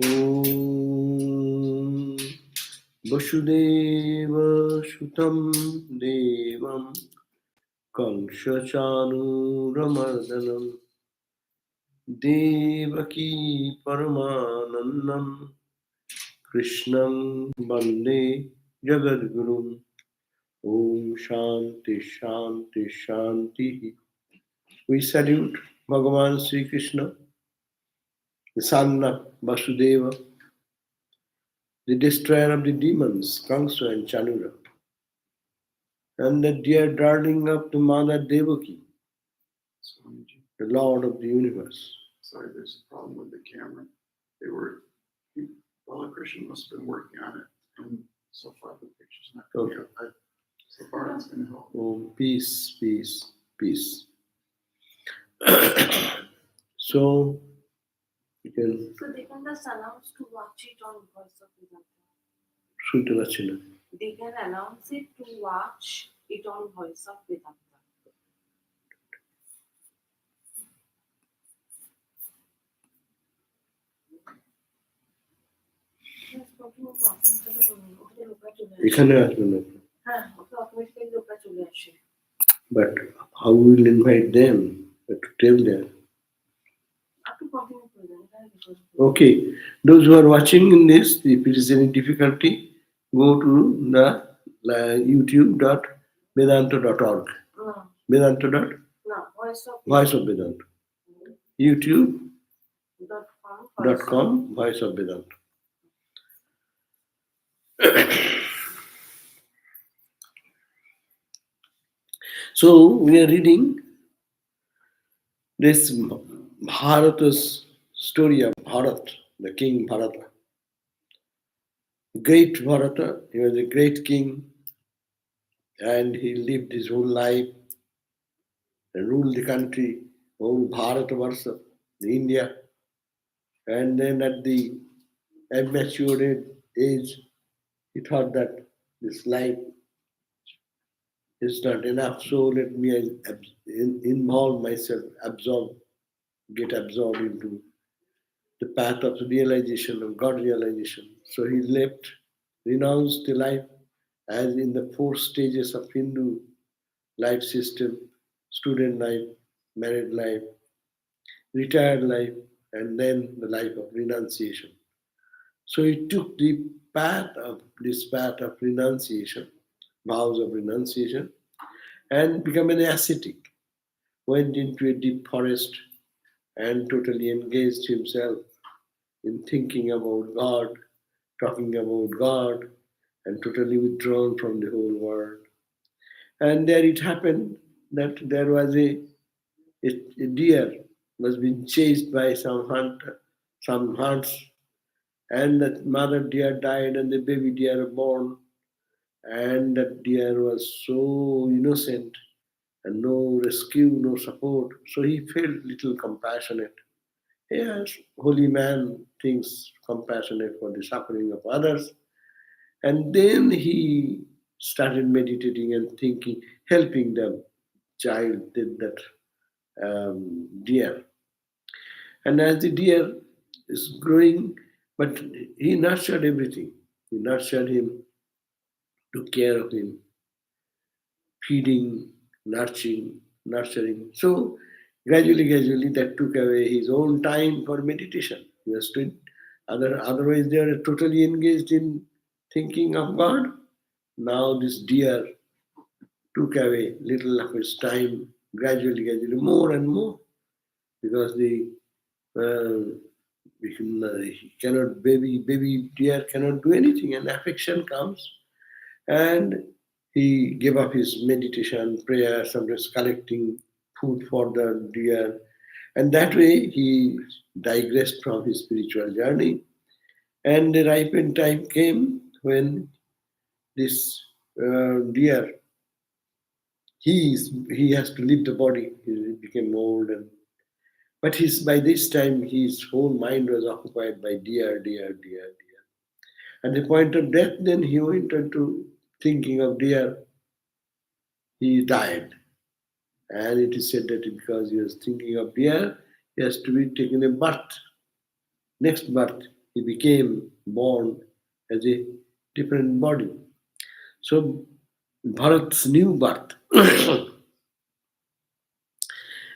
Om Vasudeva Sutam Devam Kamshachanuramardhanam Devaki Paramanandam Krishnam Vande Jagadgurum. Om Shanti Shanti Shanti. We salute Bhagavan Sri Krishna, the son of Vasudeva, the destroyer of the demons, Kamsa and Chanura, and the dear darling of the mother Devaki, the Lord of the universe. Sorry, there's a problem with the camera. Christian must have been working on it, and so far the picture's not coming out. So far it's going to help. Oh, peace, peace, peace. So, you can. So they can just announce to watch it on Voice of Vedanta. They can announce it to watch it on Voice of Vedanta. But how will we invite them to tell them? Okay, those who are watching in this, if it is any difficulty, go to the youtube.vedanta.org. Voice of Vedanta. youtube.com Voice of Vedanta. So we are reading this Bharata's story of Bharat, the king Bharata. Great Bharata, he was a great king and he lived his whole life and ruled the country, whole Bharatavarsha, India. And then at the immature age, he thought that this life is not enough, so let me involve myself, get absorbed into the path of realization, of God realization. So he renounced the life as in the 4 stages of Hindu life system: student life, married life, retired life, and then the life of renunciation. So he took this path of renunciation, vows of renunciation, and became an ascetic. Went into a deep forest and totally engaged himself in thinking about God, talking about God, and totally withdrawn from the whole world. And there it happened that there was a deer was being chased by some hunts, and that mother deer died and the baby deer born, and that deer was so innocent and no rescue, no support. So he felt little compassionate. Yes, holy man thinks compassionate for the suffering of others. And then he started meditating and thinking, helping the child, that deer. And as the deer is growing, but he nurtured everything. He nurtured him, took care of him, feeding, nurturing. So gradually, that took away his own time for meditation. He was otherwise they are totally engaged in thinking of God. Now this deer took away little of his time, gradually, more and more, because he cannot, baby deer cannot do anything, and affection comes, and he gave up his meditation, prayer, sometimes collecting food for the deer, and that way he digressed from his spiritual journey. And the ripened time came when this deer, he has to leave the body. He became old, but by this time his whole mind was occupied by deer. At the point of death, then he went into thinking of deer. He died, and it is said that because he was thinking of deer, he has to be taken a birth. Next birth, he became born as a different body. So Bharat's new birth,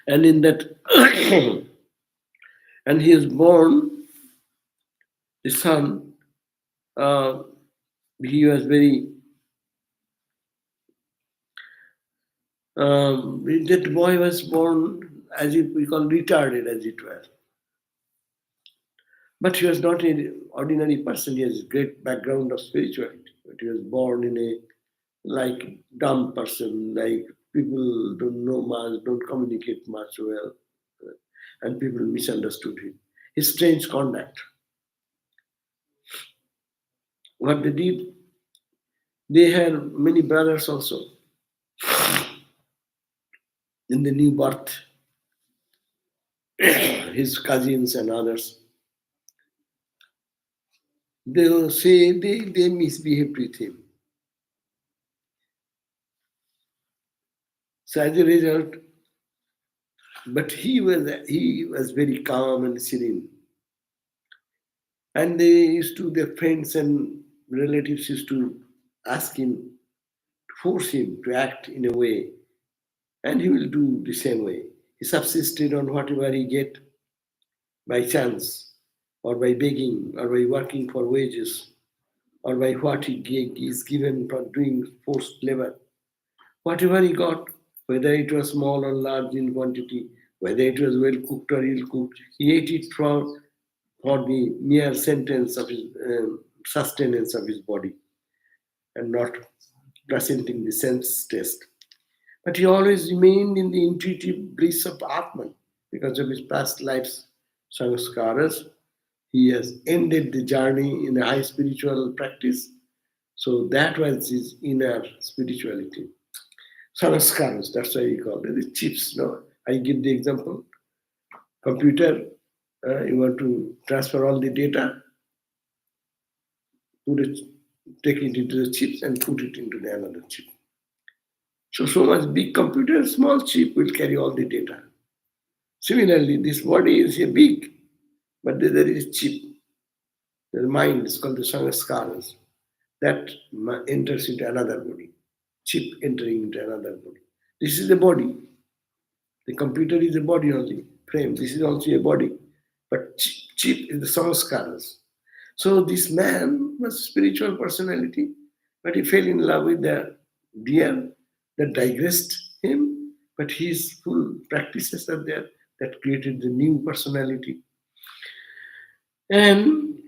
and in that, and he is born the son. Uh, he was very that boy was born as if we call retarded, as it were. But he was not an ordinary person. He has a great background of spirituality. But he was born in a like dumb person, like people don't know much, don't communicate much well, and people misunderstood him. His strange conduct. What they did, they had many brothers also in the new birth, his cousins and others. They will say they misbehaved with him. So as a result, but he was very calm and serene. And their friends and relatives used to ask him, force him to act in a way, and he will do the same way. He subsisted on whatever he get by chance, or by begging, or by working for wages, or by what he is given for doing forced labor. Whatever he got, whether it was small or large in quantity, whether it was well cooked or ill cooked, he ate it for the mere sentence of his sustenance of his body, and not presenting the sense test. But he always remained in the intuitive bliss of Atman because of his past lives sanskaras. He has ended the journey in a high spiritual practice. So that was his inner spirituality. Sanskaras, that's why we call it the chips. No? I give the example. Computer, you want to transfer all the data, take it into the chips and put it into the another chip. So much big computer, small chip will carry all the data. Similarly, this body is a big, but there is chip. The mind is called the sanskaras. That enters into another body. Chip entering into another body. This is the body. The computer is a body only, frame. This is also a body. But chip is the sanskaras. So this man was spiritual personality, but he fell in love with the deer that digressed him, but his full practices are there that created the new personality. And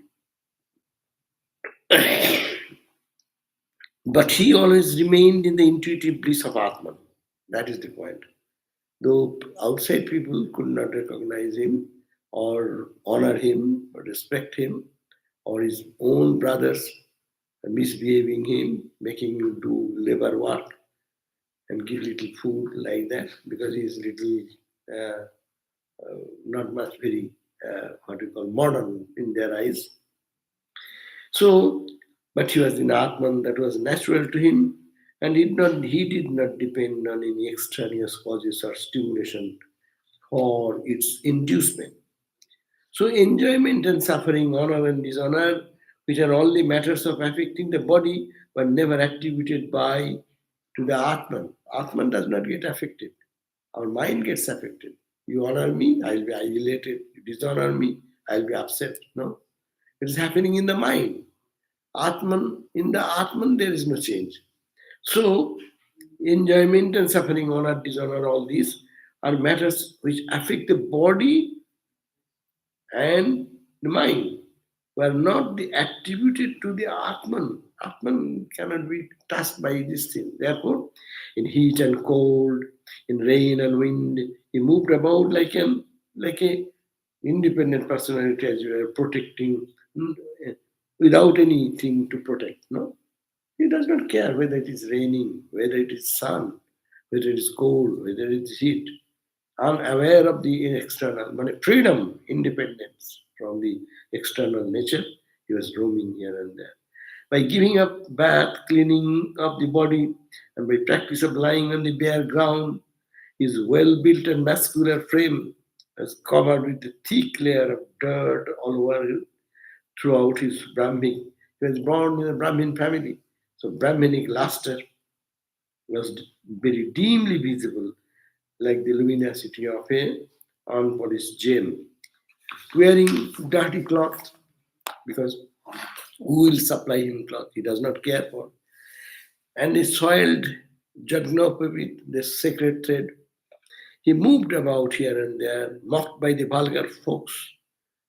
but he always remained in the intuitive bliss of Atman. That is the point. Though outside people could not recognize him or honor him or respect him, or his own brothers misbehaving him, making him do labor work and give little food like that because he is little uh, not much very what we call modern in their eyes. So, but he was in Atman that was natural to him, and he did not depend on any extraneous causes or stimulation for its inducement. So enjoyment and suffering, honor and dishonor, which are only matters of affecting the body, were never attributed by to the Atman. Atman does not get affected. Our mind gets affected. You honor me, I'll be elated. You dishonor me, I'll be upset. No. It is happening in the mind. Atman, in the Atman, there is no change. So, enjoyment and suffering, honor, dishonor, all these are matters which affect the body and the mind, were not the attributed to the Atman. Atman cannot be touched by this thing. Therefore, in heat and cold, in rain and wind, he moved about like a independent personality as you are protecting without anything to protect. No, he does not care whether it is raining, whether it is sun, whether it is cold, whether it is heat. Unaware of the external, but freedom, independence from the external nature, he was roaming here and there. By giving up bath, cleaning of the body, and by practice of lying on the bare ground, his well-built and muscular frame was covered with a thick layer of dirt all over him, throughout his Brahmin. He was born in a Brahmin family. So Brahminic luster was very dimly visible, like the luminosity of a unpolished gem. Wearing dirty cloth, because who will supply him cloth? He does not care for. And a soiled Jagnopavit, the sacred thread. He moved about here and there, mocked by the vulgar folks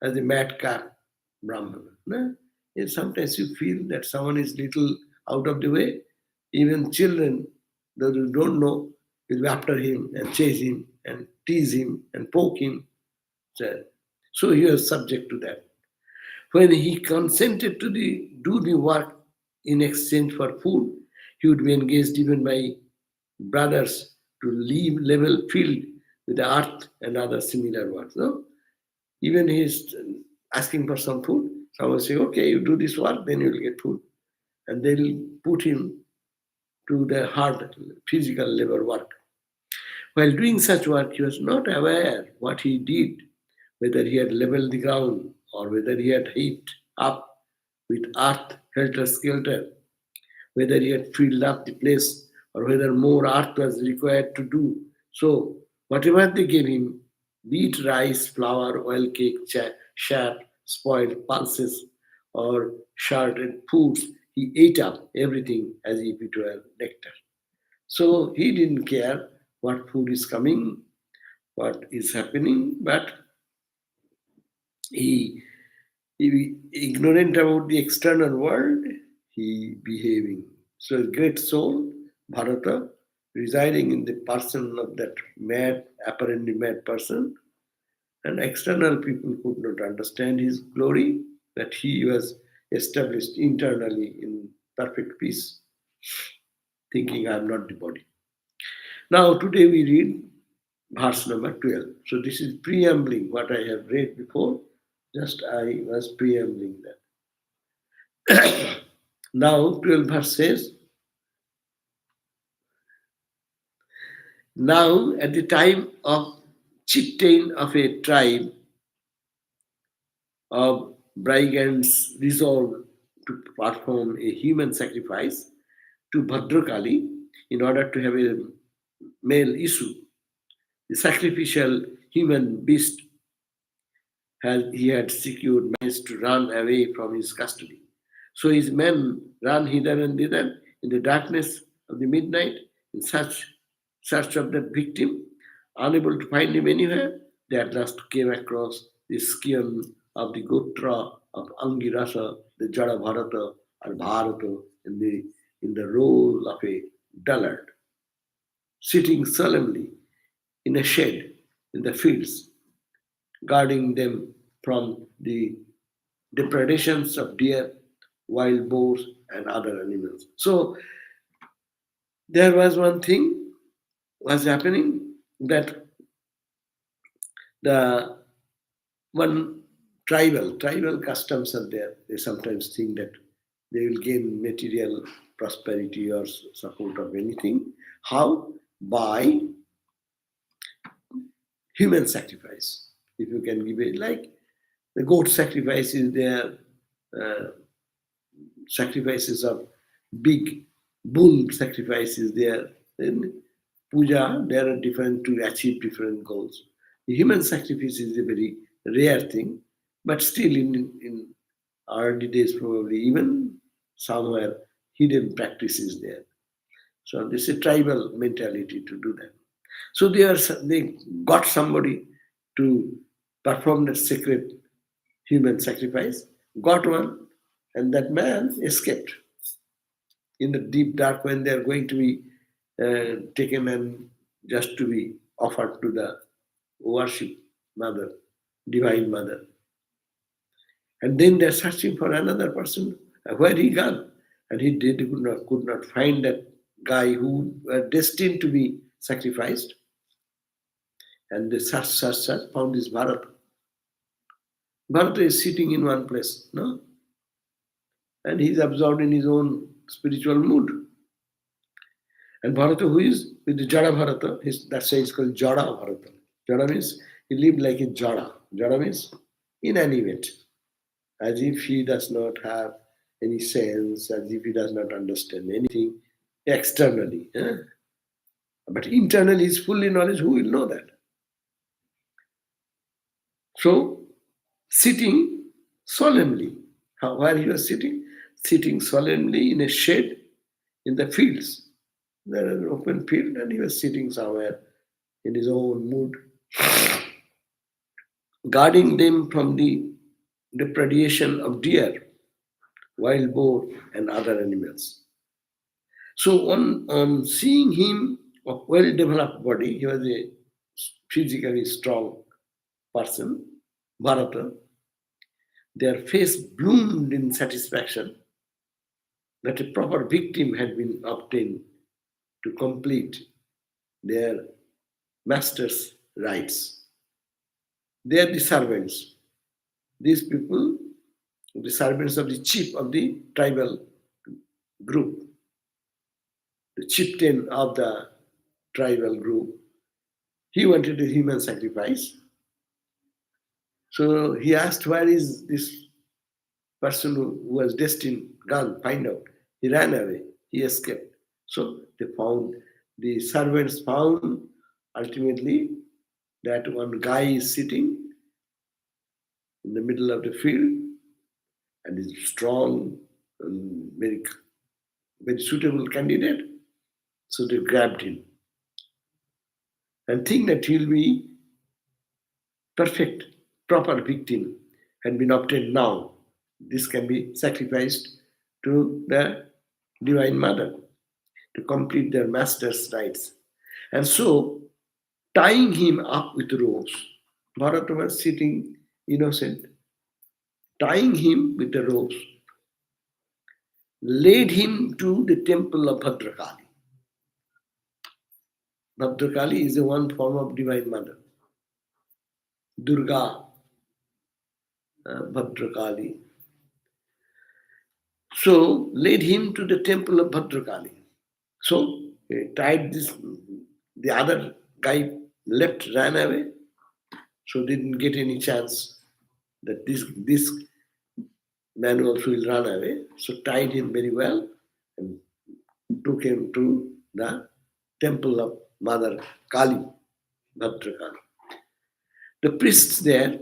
as a madcap Brahmana. No? And sometimes you feel that someone is little out of the way. Even children, those who don't know, will be after him and chase him and tease him and poke him. So he was subject to that. When he consented to do the work in exchange for food, he would be engaged even by brothers to leave level field with the earth and other similar works. No? Even he is asking for some food, someone say, okay, you do this work, then you will get food. And they will put him to the hard physical labor work. While doing such work, he was not aware what he did, whether he had leveled the ground or whether he had heaped up with earth helter-skelter, whether he had filled up the place or whether more earth was required to do. So, whatever they gave him, be it rice, flour, oil cake, shat, spoiled pulses, or sharded foods, he ate up everything as if it were nectar. So, he didn't care what food is coming, what is happening, but he ignorant about the external world, he behaving. So a great soul, Bharata, residing in the person of that mad, apparently mad person, and external people could not understand his glory, that he was established internally in perfect peace, thinking I am not the body. Now today we read verse number 12. So this is preambling what I have read before, just I was preambling that. Now 12 verse says, now at the time of chieftain of a tribe of brigands resolved to perform a human sacrifice to Bhadrakali in order to have a male issue, the sacrificial human beast he had secured managed to run away from his custody. So his men ran hither and thither in the darkness of the midnight in search of that victim. Unable to find him anywhere, they at last came across the scion of the Gotra of Angirasa, the Jada Bharata or Bharata in the role of a dullard, sitting solemnly in a shed in the fields, guarding them from the depredations of deer, wild boars, and other animals. So there was one thing was happening, that the one tribal customs are there. They sometimes think that they will gain material prosperity or support of anything. How? By human sacrifice. If you can give it, like the goat sacrifice is there, uh, sacrifices of big bull sacrifices there. In puja, there are different to achieve different goals. The human sacrifice is a very rare thing, but still in early days probably even somewhere hidden practices there. So this is a tribal mentality to do that. So they got somebody to perform the sacred human sacrifice, got one, and that man escaped. In the deep dark when they are going to be taken and just to be offered to the worship mother, divine mother. And then they're searching for another person. Where he gone? And could not find that guy who were destined to be sacrificed. And they search, found this Bharata. Bharata is sitting in one place, no? And he's absorbed in his own spiritual mood. And Bharata, who is with the Jada Bharata, that's why it's called Jada Bharata. Jada means he lived like a Jada. Jada means inanimate. as if he does not have any sense, as if he does not understand anything externally. But internally, is fully knowledge, who will know that? So, sitting solemnly. Where he was sitting? Sitting solemnly in a shed in the fields. There was an open field, and he was sitting somewhere in his own mood, guarding them from the predation of deer, wild boar, and other animals. So, on seeing him of well developed body, he was a physically strong person, Bharata, their face bloomed in satisfaction that a proper victim had been obtained to complete their master's rights. They are the servants. These people, the servants of the chief of the tribal group, the chieftain of the tribal group, he wanted a human sacrifice. So he asked, where is this person who was destined? Gone, find out. He ran away, he escaped. So the servants found ultimately that one guy is sitting in the middle of the field and is strong and very suitable candidate. So they grabbed him and think that he'll be perfect, proper victim had been obtained now. This can be sacrificed to the Divine Mother to complete their master's rights. And so, tying him up with ropes, Bharata was sitting innocent, tying him with the ropes, led him to the temple of Bhadrakali. Bhadrakali is the one form of Divine Mother. Durga, Bhadrakali. So, led him to the temple of Bhadrakali. So, he tied this, the other guy left, ran away, so didn't get any chance that this man also will run away. So tied him very well and took him to the temple of Mother Kali, Bhadrakali. The priests there,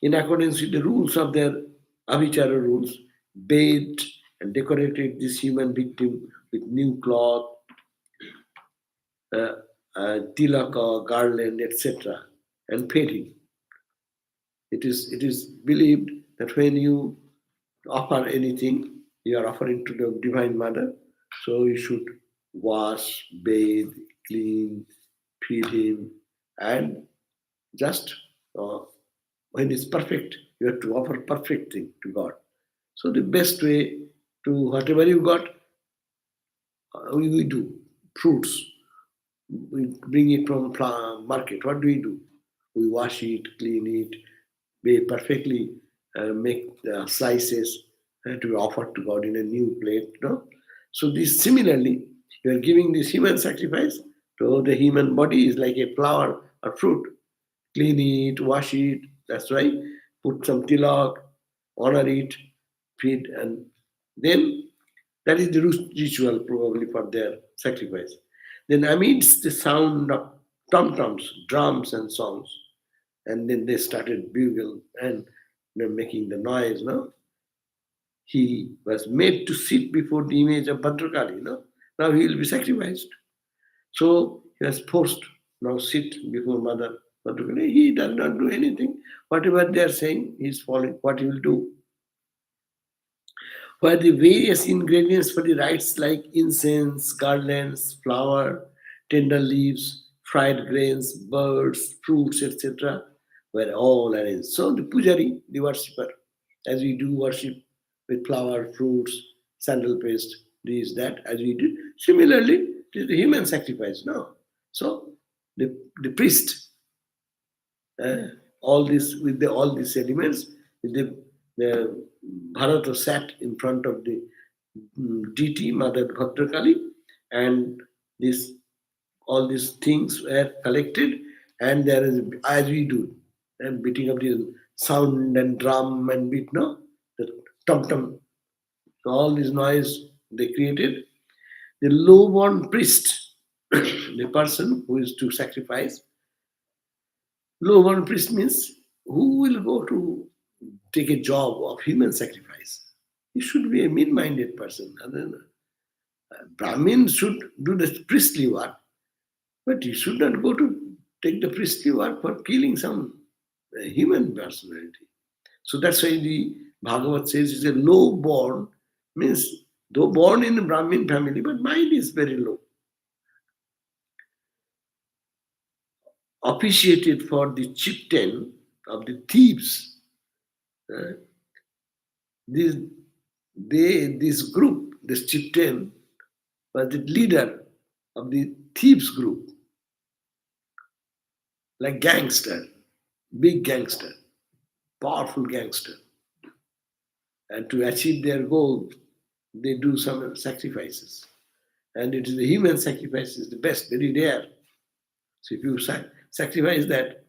in accordance with the rules of their Avichara rules, bathed and decorated this human victim with new cloth, tilaka, garland, etc., and fed him. It is believed that when you offer anything, you are offering to the Divine Mother, so you should wash, bathe, clean, feed him, and just when it's perfect, you have to offer perfect thing to God. So the best way to whatever you got, we do fruits. We bring it from market. What do? We wash it, clean it, bathe perfectly, make the slices to be offered to God in a new plate. No? So this similarly, you are giving this human sacrifice. So the human body is like a flower or fruit. Clean it, wash it. That's why put some tilak, honor it, feed, and then that is the ritual probably for their sacrifice. Then amidst the sound of tom-toms, drums and songs, and then they started bugle and making the noise, no? He was made to sit before the image of Bhadrakali, no? Now he will be sacrificed. So he was forced now sit before Mother Bhadrakali. He does not do anything. Whatever they are saying, he is following what he will do. Where the various ingredients for the rites like incense, garlands, flower, tender leaves, fried grains, birds, fruits, etc., were all arranged. So the pujari, the worshipper, as we do worship with flower, fruits, sandal paste, this, that, as we do. Similarly, it is the human sacrifice, no? So the priest, all this with all these elements, the Bharata sat in front of the deity Mother Bhadrakali, and this all these things were collected, and there is as we do, and beating of the sound and drum and beat, no, tum tum. So all this noise they created. The low-born priest, the person who is to sacrifice, low-born priest means who will go to take a job of human sacrifice. He should be a mean-minded person. And then Brahmin should do the priestly work, but he should not go to take the priestly work for killing some human personality. So that's why the Bhagavat says it's a low-born, means though born in a Brahmin family, but mind is very low. Officiated for the chieftain of the thieves. Uh, this, this group, this chieftain, was the leader of the thieves group, like gangster, big gangster, powerful gangster. And to achieve their goal, they do some sacrifices. And it is the human sacrifice is the best, very rare. So if you sacrifice that,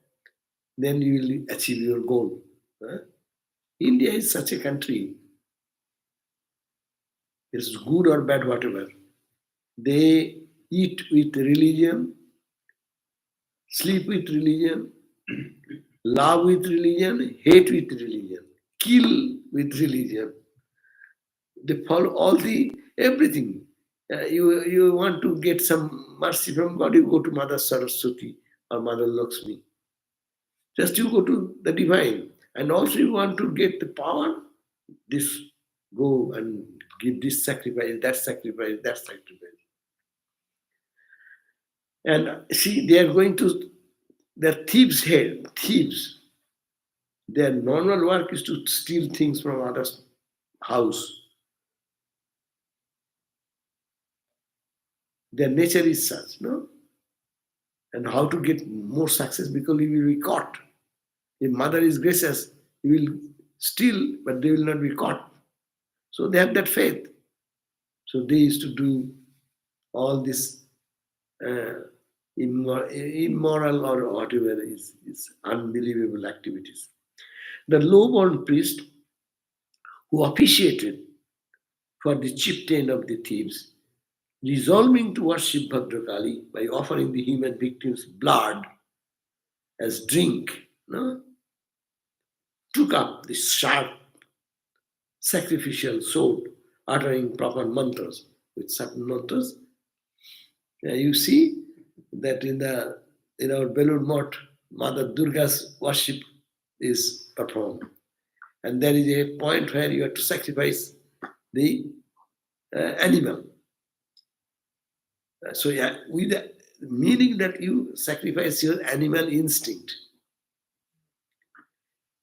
then you will achieve your goal. India is such a country. It's good or bad, whatever. They eat with religion, sleep with religion, love with religion, hate with religion, kill with religion. They follow all the everything. You want to get some mercy from God, you go to Mother Saraswati or Mother Lakshmi. Just you go to the divine. And also you want to get the power, this go and give this sacrifice, that sacrifice, that sacrifice. And see, they are going to, they're thieves here, thieves. Their normal work is to steal things from others' house. Their nature is such, no? And how to get more success because you will be caught. If mother is gracious, you will steal, but they will not be caught. So they have that faith. So they used to do all this immoral or whatever is unbelievable activities. The low-born priest who officiated for the chieftain of the thieves, resolving to worship Bhadrakali by offering the human victims' blood as drink, no? Took up this sharp sacrificial sword, uttering proper mantras. With certain mantras, you see that in our Belur Math, Mother Durga's worship is performed. And there is a point where you have to sacrifice the animal. So yeah, with the meaning that you sacrifice your animal instinct.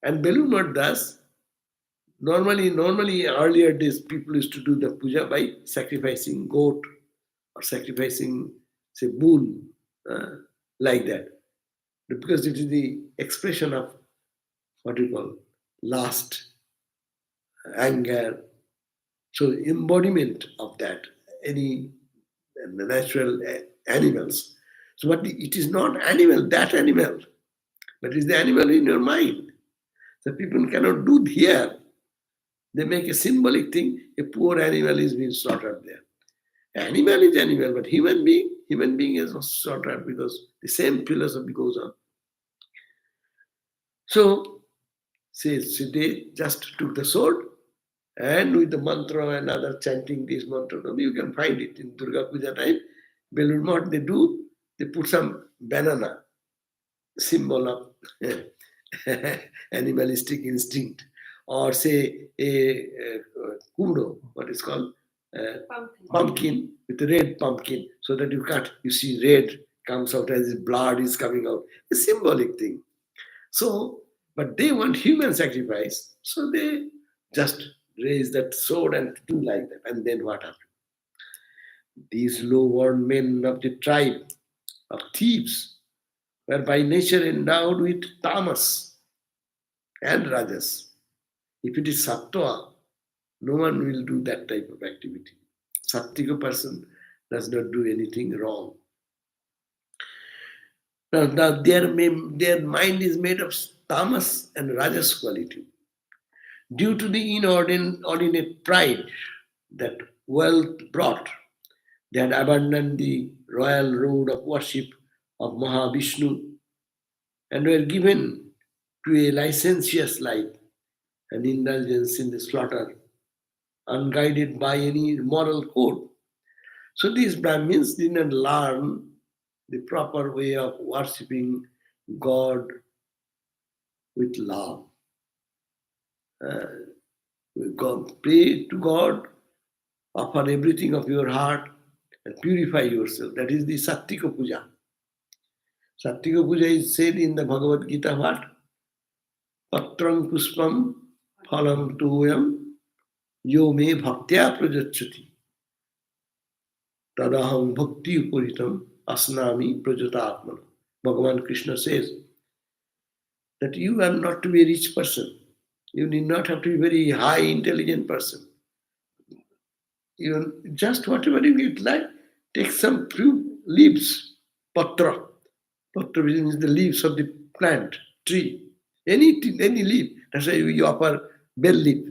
And Belur Math does, normally earlier days people used to do the puja by sacrificing goat or sacrificing, say, bull, like that. Because it is the expression of what you call lust, anger. So embodiment of that, any natural animals. So but it is not animal, that animal, but it is the animal in your mind. So people cannot do here. They make a symbolic thing, a poor animal is being slaughtered there. Animal is animal, but human being is not slaughtered because the same philosophy goes on. So they just took the sword and with the mantra and other chanting this mantra, you can find it in Durga Puja time. Belur Math, they put some banana, symbol of animalistic instinct, or say a kumdo, what is called pumpkin with a red pumpkin, so that you cut, you see red comes out as if blood is coming out. A symbolic thing. So, but they want human sacrifice, so they just raise that sword and do like that. And then what happened? These low-born men of the tribe of thieves were by nature endowed with tamas and rajas. If it is sattva, no one will do that type of activity. Sattvika person does not do anything wrong. Now their mind is made of tamas and rajas quality. Due to the inordinate pride that wealth brought, they had abandoned the royal road of worship of Mahavishnu and were given to a licentious life and indulgence in the slaughter, unguided by any moral code. So these Brahmins didn't learn the proper way of worshipping God with love. Pray to God, offer everything of your heart, and purify yourself. That is the Sattika Puja. Sattika Puja is said in the Bhagavad Gita what? Patram Puspam Phalam Tuyam Yo Me Bhaktya Prajachati Tadaham Bhakti Upuritam Asnami Prajatatmana. Bhagavan Krishna says that you are not to be a rich person. You need not have to be a very high intelligent person. You just whatever you get like, take some few leaves, patra. Patra means the leaves of the plant, tree. Any leaf. That's why you offer bell leaf.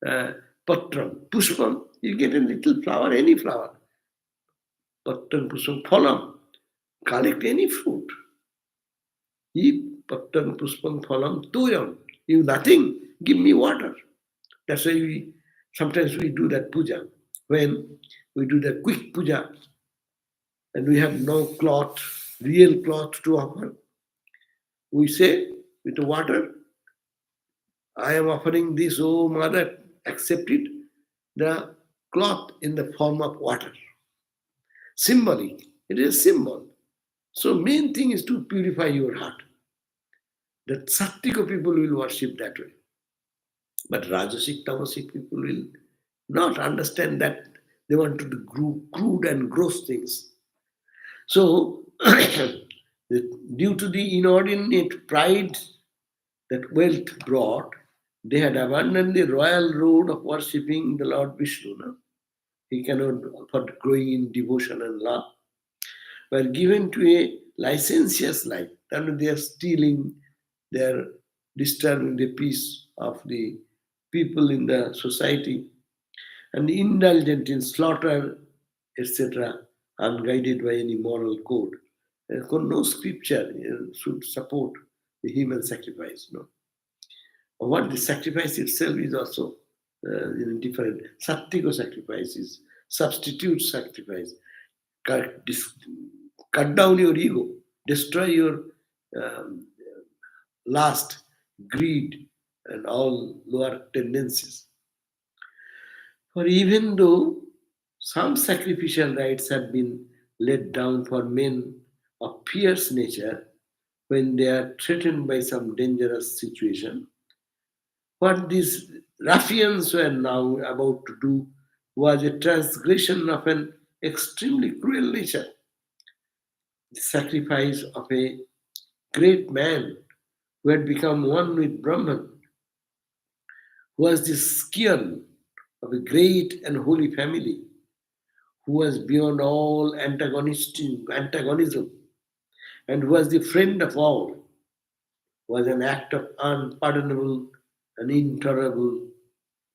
Patram, pushpam, you get a little flower, any flower. Patram, pushpam, phalam, collect any fruit. Eat patram, pushpam, phalam, tuyam. You nothing, give me water. That's why sometimes we do that puja. When we do the quick puja and we have no cloth, real cloth to offer, we say with the water, I am offering this, oh mother, accept it, the cloth in the form of water. Symbolic. It is a symbol. So main thing is to purify your heart. The Sattika people will worship that way. But Rajasic, Tamasic people will not understand that. They want to do crude and gross things. So, due to the inordinate pride that wealth brought, they had abandoned the royal road of worshipping the Lord Vishnu. No? He cannot afford growing in devotion and love. Were given to a licentious life. And they are stealing, they are disturbing the peace of the people in the society, and indulgent in slaughter, etc., unguided by any moral code. Therefore, no scripture should support the human sacrifice. No, what the sacrifice itself is also different. Sattika sacrifice is substitute sacrifice. Cut, cut down your ego, destroy your um, lust, greed, and all lower tendencies. For even though some sacrificial rites have been laid down for men of fierce nature when they are threatened by some dangerous situation, what these ruffians were now about to do was a transgression of an extremely cruel nature. The sacrifice of a great man who had become one with Brahman, who was the scion of a great and holy family, who was beyond all antagonism, and who was the friend of all, was an act of unpardonable and intolerable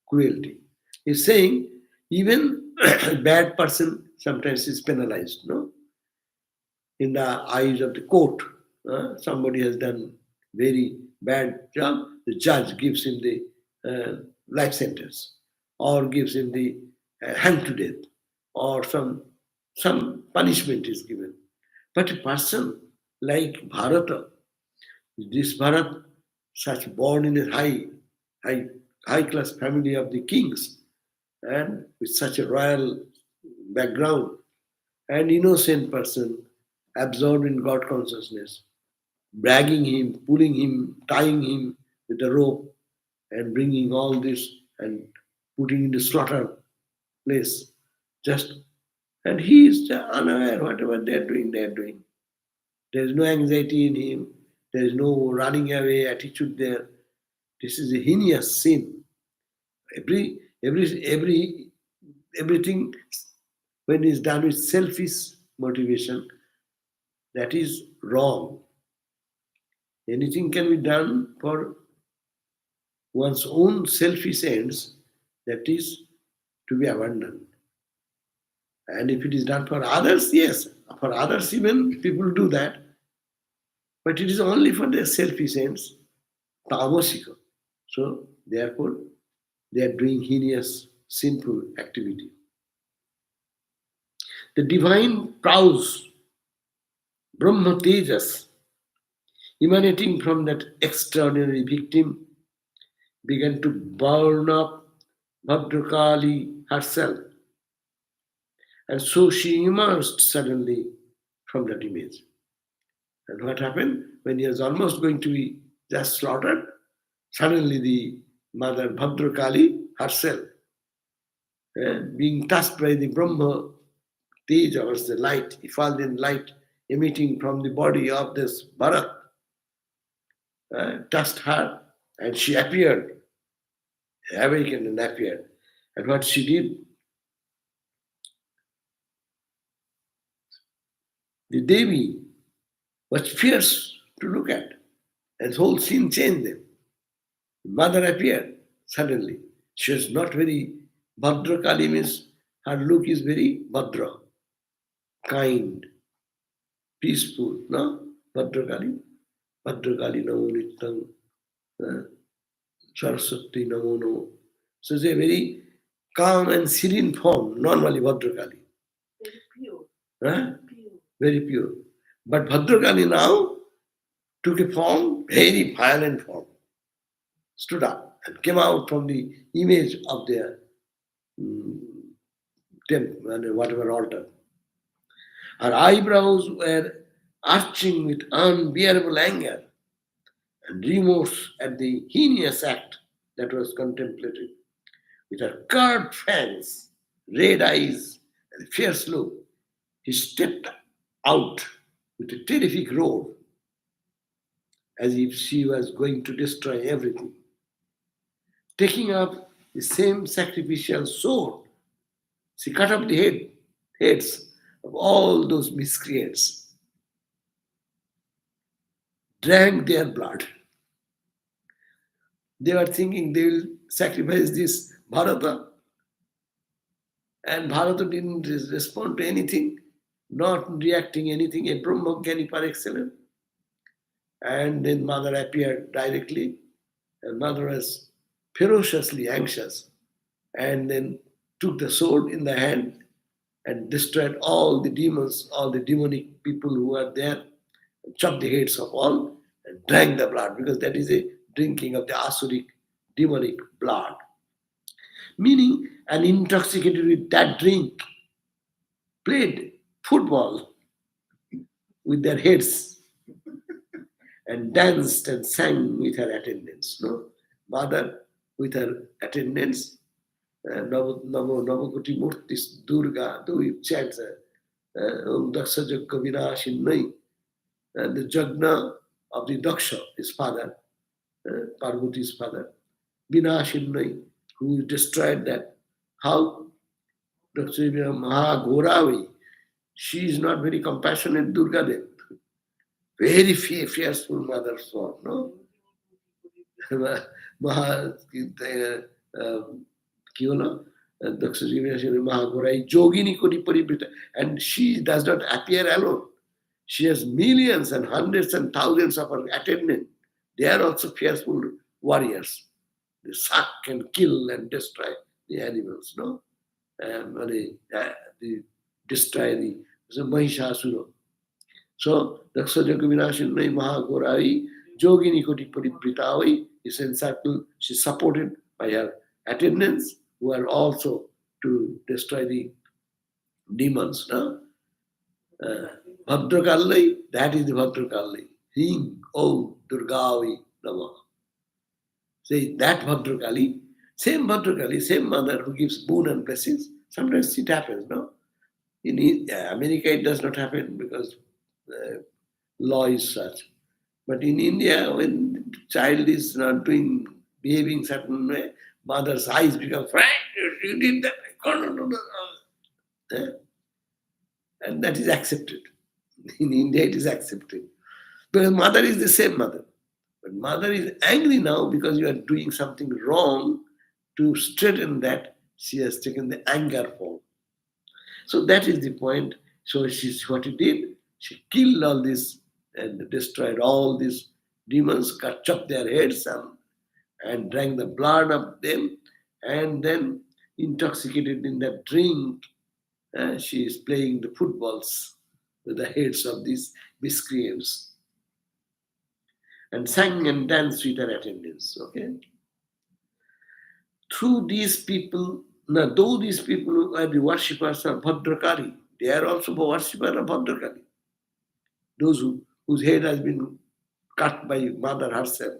cruelty. He's saying even a bad person sometimes is penalized, no? In the eyes of the court. Somebody has done very bad job, the judge gives him the life sentence or gives him the hang to death or some punishment is given. But a person like Bharata, this Bharat, such born in a high, high class family of the kings and with such a royal background, an innocent person absorbed in God consciousness, dragging him, pulling him, tying him with a rope, and bringing all this and putting in the slaughter place. Just and he is unaware whatever they are doing, they are doing. There is no anxiety in him. There is no running away attitude there. This is a heinous sin. Everything when is done with selfish motivation, that is wrong. Anything can be done for one's own selfish ends, that is to be abandoned. And if it is done for others, yes, for others even people do that, but it is only for their selfish ends, tamasica. So therefore, they are doing heinous, sinful activity. The divine prowess, Brahma Tejas, emanating from that extraordinary victim, began to burn up Bhadrakali herself. And so she emerged suddenly from that image. And what happened? When he was almost going to be just slaughtered, suddenly the mother Bhadrakali herself, being touched by the Brahma Teja, was the light, effulgent light emitting from the body of this Bharat, touched her, and she appeared, awakened and appeared. And what she did, the Devi was fierce to look at, and the whole scene changed them. The mother appeared suddenly. She was not very Bhadrakali, means her look is very Bhadra, kind, peaceful, no? Bhadrakali. Bhadrakali namo nityam, Saraswati namo namo. So it's a very calm and serene form, normally Bhadrakali. Very pure. Pure. Very pure. But Bhadrakali now took a form, very violent form, stood up and came out from the image of their temple and whatever altar. Her eyebrows were arching with unbearable anger and remorse at the heinous act that was contemplated. With her curved fangs, red eyes, and fierce look, he stepped out with a terrific roar, as if she was going to destroy everything. Taking up the same sacrificial sword, she cut off the heads of all those miscreants, drank their blood. They were thinking they will sacrifice this Bharata, and Bharata didn't respond to anything, not reacting anything, a Brahmajnani par excellence. And then mother appeared directly, and mother was ferociously anxious, and then took the sword in the hand and destroyed all the demons, all the demonic people who were there, chopped the heads of all, and drank the blood, because that is a drinking of the asuric, demonic blood. Meaning, and intoxicated with that drink, played football with their heads and danced and sang with her attendants. No? Mother with her attendants, Navakoti Murtis Durga, though he chants Om Daksha Jagga Vinashinnai, and the Jagna of the Daksha, his father, Parvati's father, Vinashinnai, who destroyed that. How? Daksha Mahagoravi, she is not very compassionate, Durga Dev. Very fearful mother swan, no? Maha, কি হলো? Daksha Mahagorai, Jogini Koti Paribrita. And she does not appear alone. She has millions and hundreds and thousands of her attendants. They are also fearful warriors. They suck and kill and destroy the animals, no? They destroy the Mahishasura. So, Daksha Jagavinashinai Mahagorai, Jogini Koti Paribrita, is encircled, she is supported by her attendants who are also to destroy the demons. No? Bhadrakali, that is the Bhadrakali. Hing, O Durgavi Namah. Say that Bhadrakali, same mother who gives boon and blessings. Sometimes it happens, no? In America, it does not happen because law is such. But in India, when the child is not behaving certain way, mother's eyes become frank. You did that. I can't do that. And that is accepted. In India, it is accepted. Because mother is the same mother. But mother is angry now because you are doing something wrong. To straighten that, she has taken the anger form. So that is the point. So she's what he did. She killed all this and destroyed all these demons, cut chopped their heads and drank the blood of them, and then intoxicated in that drink, she is playing the footballs with the heads of these miscreants and sang and danced with her attendants. Okay, through these people, now though these people are the worshippers of Bhadrakali, they are also worshippers of Bhadrakali. Those whose head has been cut by mother herself.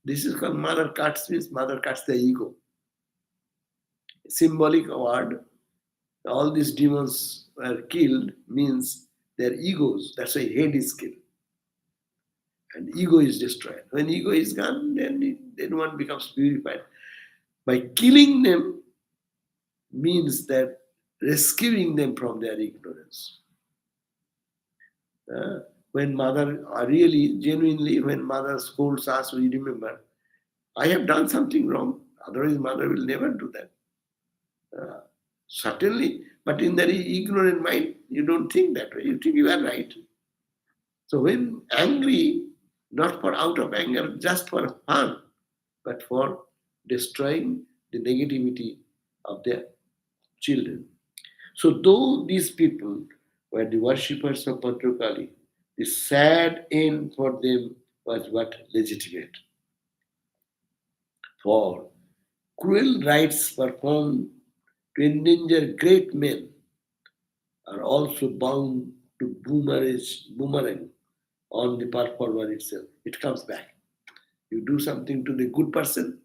This is called mother cuts, means mother cuts the ego. Symbolic word. All these demons were killed means their egos. That's why head is killed. And ego is destroyed. When ego is gone, then one becomes purified. By killing them means that rescuing them from their ignorance. When mother really, genuinely, when mother scolds us, we remember, I have done something wrong. Otherwise, mother will never do that. Certainly, but in the ignorant mind, you don't think that way. You think you are right. So when angry, not for out of anger, just for fun, but for destroying the negativity of their children. So though these people were the worshippers of Bhadrakali, the sad end for them was but legitimate. For cruel rites performed to endanger great men are also bound to boomerang on the performer itself. It comes back. You do something to the good person,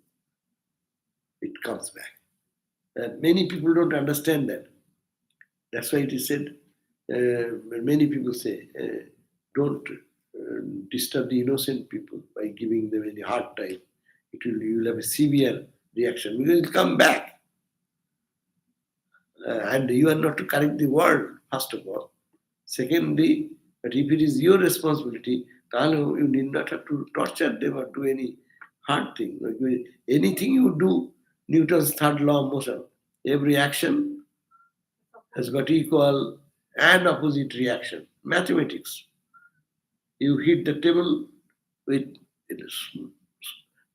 it comes back. And many people don't understand that. That's why it is said, many people say, don't disturb the innocent people by giving them any hard time. You will have a severe reaction because it will come back. And you are not to correct the world, first of all. Secondly, but if it is your responsibility, then you need not have to torture them or do any hard thing. Anything you do, Newton's third law of motion, every action has got equal and opposite reaction. Mathematics. You hit the table with it is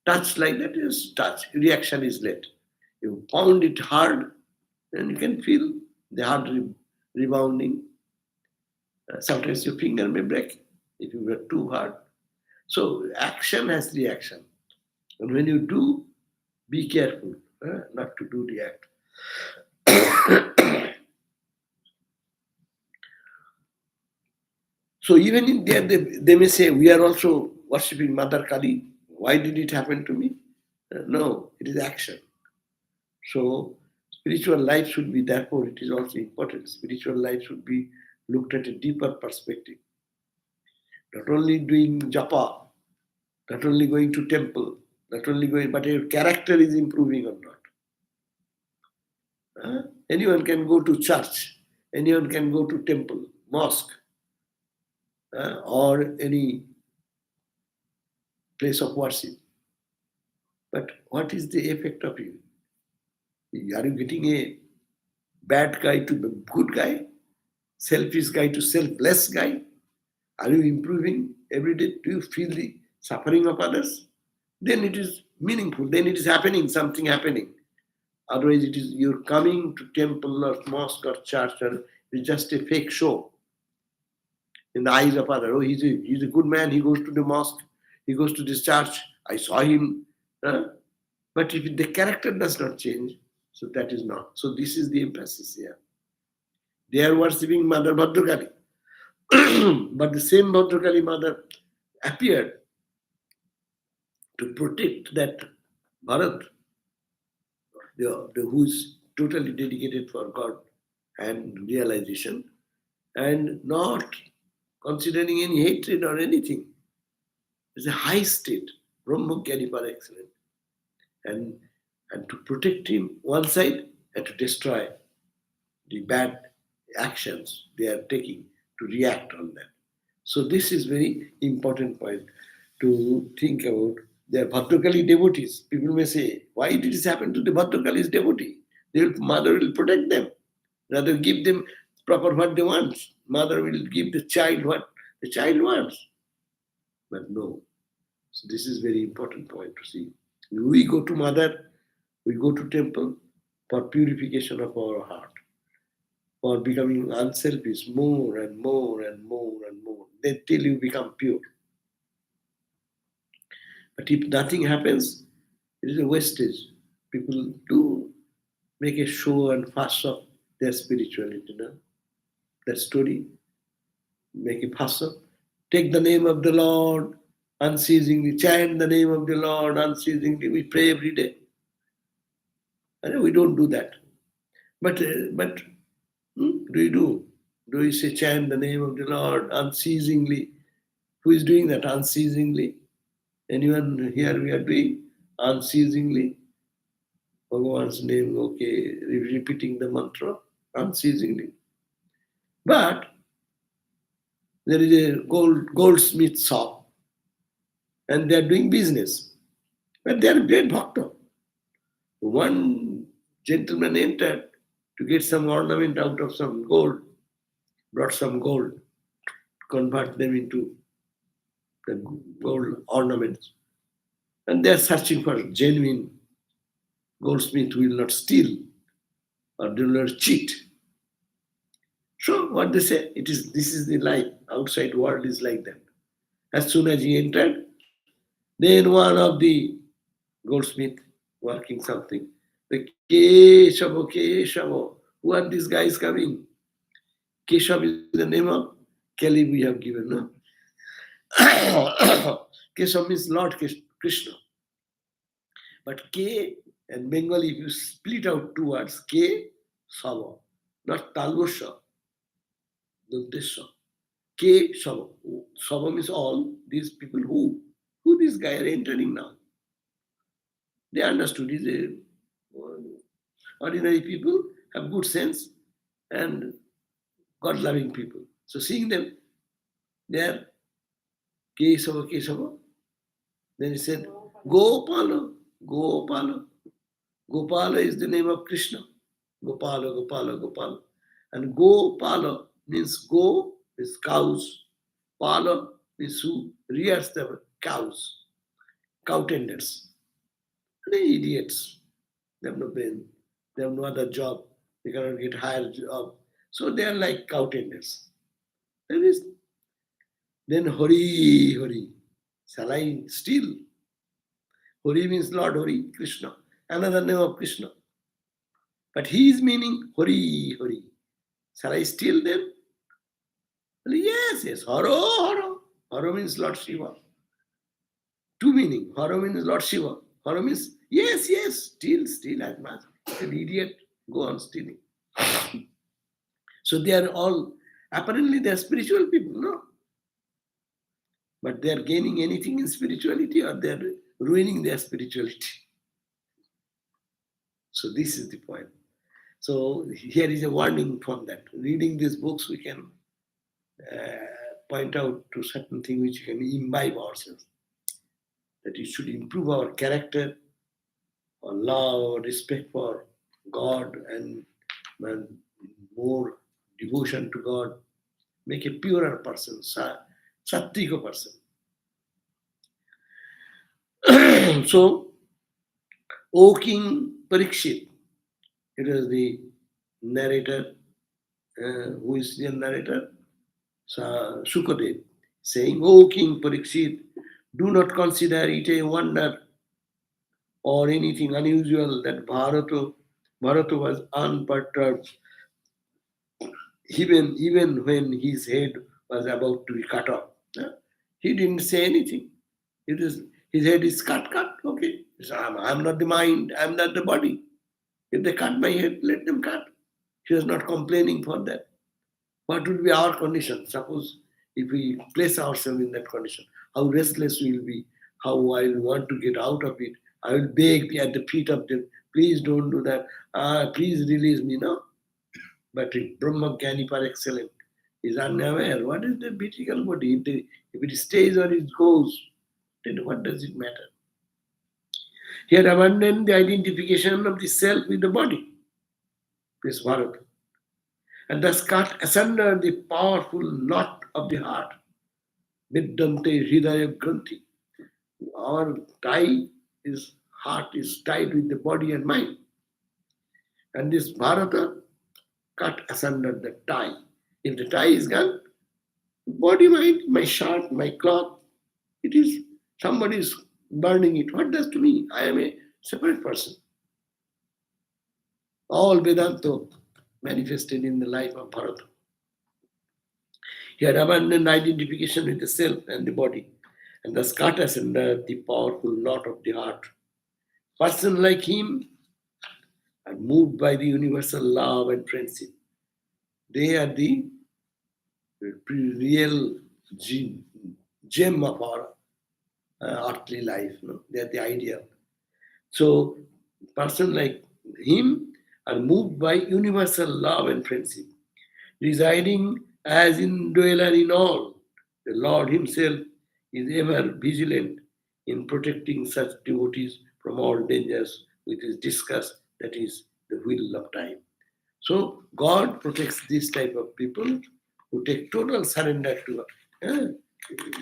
touch like that is touch. Reaction is late. You pound it hard, and you can feel the hard rebounding. Sometimes your finger may break if you work too hard. So action has reaction. And when you do, be careful not to do the act. So even in there, they may say, we are also worshipping Mother Kali. Why did it happen to me? No, it is action. So spiritual life should be, therefore, it is also important. Spiritual life should be looked at a deeper perspective. Not only doing japa, not only going to temple, not only going, but your character is improving or not. Anyone can go to church, anyone can go to temple, mosque, or any place of worship. But what is the effect of you? Are you getting a bad guy to a good guy? Selfish guy to selfless guy? Are you improving every day? Do you feel the suffering of others? Then it is meaningful. Then it is happening, something happening. Otherwise, it is you're coming to temple or mosque or church, or it's just a fake show in the eyes of others. Oh, he's a good man. He goes to the mosque. He goes to this church. I saw him. But if the character does not change, so that is not. So this is the emphasis here. They are worshipping Mother Bhadrakali. But the same Bhadrakali mother appeared to protect that Bharat, who is totally dedicated for God and realization, and not considering any hatred or anything. It's a high state, Brahmajnani par excellence. And to protect him one side and to destroy the bad actions they are taking, to react on that. So this is very important point. to think about their Bhadrakali devotees. People may say, why did this happen to the Bhadrakali's devotee? Mother will protect them. Rather give them proper what they want. Mother will give the child what the child wants. But no. So this is very important point to see. We go to mother, we go to temple for purification of our heart, for becoming unselfish more and more and more and more. Then till you become pure. But if nothing happens, it is a wastage. People do make a show and fuss of their spirituality. No? That story, make a fuss of. Take the name of the Lord unceasingly, chant the name of the Lord unceasingly. We pray every day. And we don't do that. But do you do? Do you say chant the name of the Lord unceasingly? Who is doing that unceasingly? Anyone here we are doing unceasingly? Bhagavan's name, okay, repeating the mantra unceasingly. But there is a goldsmith shop and they are doing business. But they are great bhakta. One gentleman entered to get some ornament out of some gold, brought some gold, convert them into the gold ornaments. And they are searching for genuine goldsmith who will not steal or do not cheat. So what they say, this is the life. Outside world is like that. As soon as he entered, then one of the goldsmith working something, the Keshava, who are these guys coming? Keshav is the name of Kelly we have given, no? Keshav means Lord Krishna. But K and Bengali, if you split out two words, K, Sava, not Talvasha, Dantesha. K, Sava. Sava means all these people who this guy are entering now. They understood he's a ordinary people, have good sense and God-loving people. So seeing them, they are Kesava, Kesava. Then he said, Gopala, Gopala. Gopala is the name of Krishna. Gopala, Gopala, Gopala. And Gopala means go is cows. Pala means who rears the cows. Cow tenders. They idiots. They have no brain. They have no other job. They cannot get higher job. So they are like cow tenders. Then Hari, Hari. Shall I steal? Hari means Lord Hari, Krishna. Another name of Krishna. But he is meaning Hari, Hari. Shall I steal them? Well, yes. Haro, Haro. Haro means Lord Shiva. Two meaning. Haro means Lord Shiva. Haro means yes. Steal as much. An idiot, go on stealing. So they are all, apparently they are spiritual people, no? But they are gaining anything in spirituality or they are ruining their spirituality. So this is the point. So here is a warning from that. Reading these books, we can point out to certain things which can imbibe ourselves. That it should improve our character, our love, respect for God, and more devotion to God. Make a purer person, sattvika person. So, O King Parikshit, it is the narrator. Who is the narrator? Sukadev, saying, O King Parikshit, do not consider it a wonder or anything unusual that Bharata was unperturbed even when his head was about to be cut off. He didn't say anything. His head is cut, okay. So I'm not the mind, I'm not the body. If they cut my head, let them cut. He was not complaining for that. What would be our condition? Suppose if we place ourselves in that condition, how restless we will be, how I will want to get out of it. I will beg at the feet of them, please don't do that. Please release me, no? But if Brahma Jnani par excellence is unaware, what is the physical body? If it stays or it goes, Then what does it matter? He had abandoned the identification of the self with the body, this Bharata, and thus cut asunder the powerful knot of the heart. Viddante Hridaya Granthi. Our tie is heart is tied with the body and mind. And this Bharata cut asunder the tie. If the tie is gone, body, mind, my shirt, my cloth, it is somebody is burning it. What does to me? I am a separate person. All Vedanta manifested in the life of Bharata. He had abandoned identification with the self and the body, and thus cut asunder the powerful knot of the heart. Person like him are moved by the universal love and friendship. They are the real gem of our earthly life. No? They are the ideal. So, person like him are moved by universal love and friendship, residing as indweller in all. The Lord Himself is ever vigilant in protecting such devotees from all dangers with His disgust, that is the wheel of time. So God protects this type of people who take total surrender to God.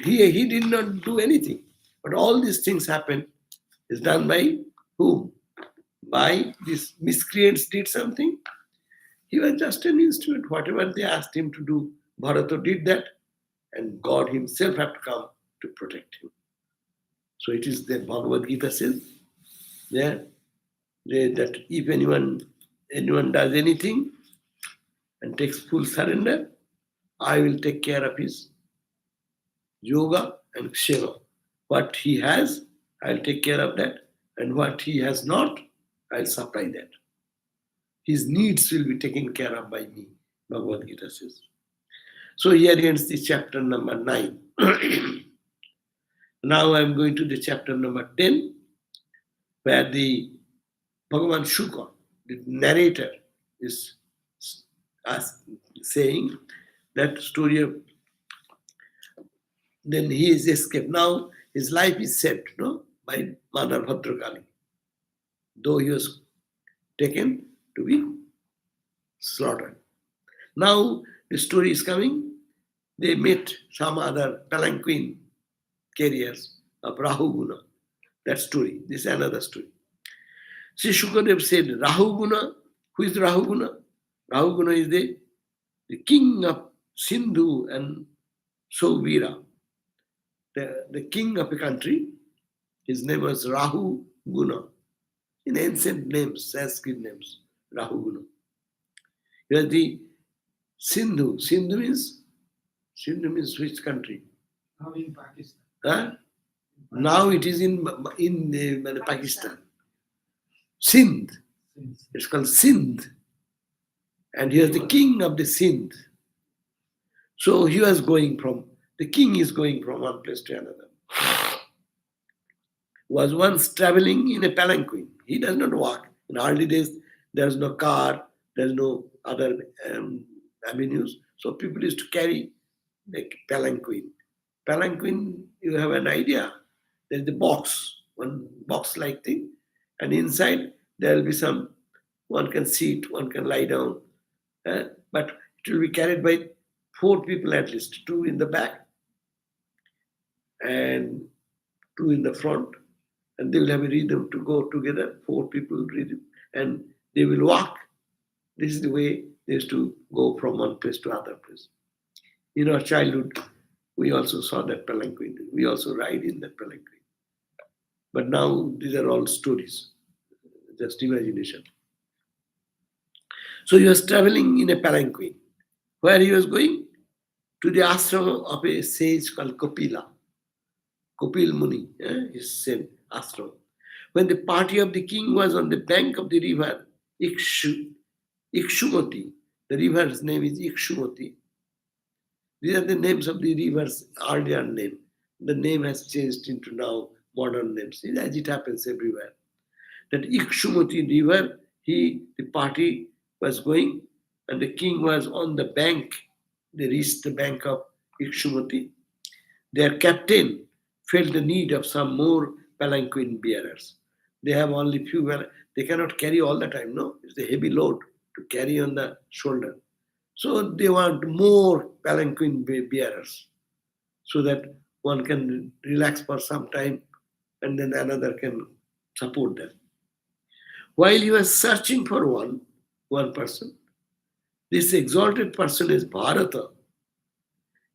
He did not do anything, but all these things happen is done by whom? By these miscreants did something. He was just an instrument. Whatever they asked him to do, Bharata did that, and God Himself had to come to protect him. So it is the Bhagavad Gita says there that if anyone does anything and takes full surrender, I will take care of his yoga and seva. What he has, I'll take care of that, and what he has not, I'll supply that. His needs will be taken care of by me, Bhagavad Gita says. So here ends the chapter number 9. Now I'm going to the chapter number 10, where the Bhagavan Shuka, the narrator, is saying that story of then he is escaped. Now his life is saved, no, by Mother Bhadrakali, though he was taken to be slaughtered. Now the story is coming. They met some other palanquin carriers of Rahuguna. That story. This is another story. Sri Shukadev said, Rahuguna, who is Rahuguna? Rahuguna is the king of Sindhu and Sauvira. The king of a country, his name was Rahuguna. In ancient names, Sanskrit names, Rahuguna. Here the Sindhu. Sindhu means which country? Now in Pakistan. Huh? Now it is in Pakistan. Sindh. It's called Sindh. And he is the king of the Sindh. So he was the king is going from one place to another. Was once traveling in a palanquin. He does not walk. In early days, there's no car, there's no other avenues. So people used to carry the palanquin. Palanquin, you have an idea. There's the box, one box-like thing. And inside, there will be one can sit, one can lie down. But it will be carried by 4 people at least, 2 in the back and 2 in the front. And they will have a rhythm to go together, 4 people rhythm, and they will walk. This is the way they used to go from one place to other place. In our childhood, we also saw that palanquin. We also ride in that palanquin. But now these are all stories, just imagination. So he was traveling in a palanquin. Where he was going? To the ashram of a sage called Kapila. Kapil Muni, his same ashram. When the party of the king was on the bank of the river Ikshumati, the river's name is Ikshumati. These are the names of the rivers, earlier name. The name has changed into now modern names, as it happens everywhere. That Ikshumati river, the party was going, and the king was on the bank. They reached the bank of Ikshumati. Their captain felt the need of some more palanquin bearers. They have only few, they cannot carry all the time, no? It's a heavy load to carry on the shoulder. So they want more palanquin bearers so that one can relax for some time and then another can support them. While he was searching for one person, this exalted person is Bharata,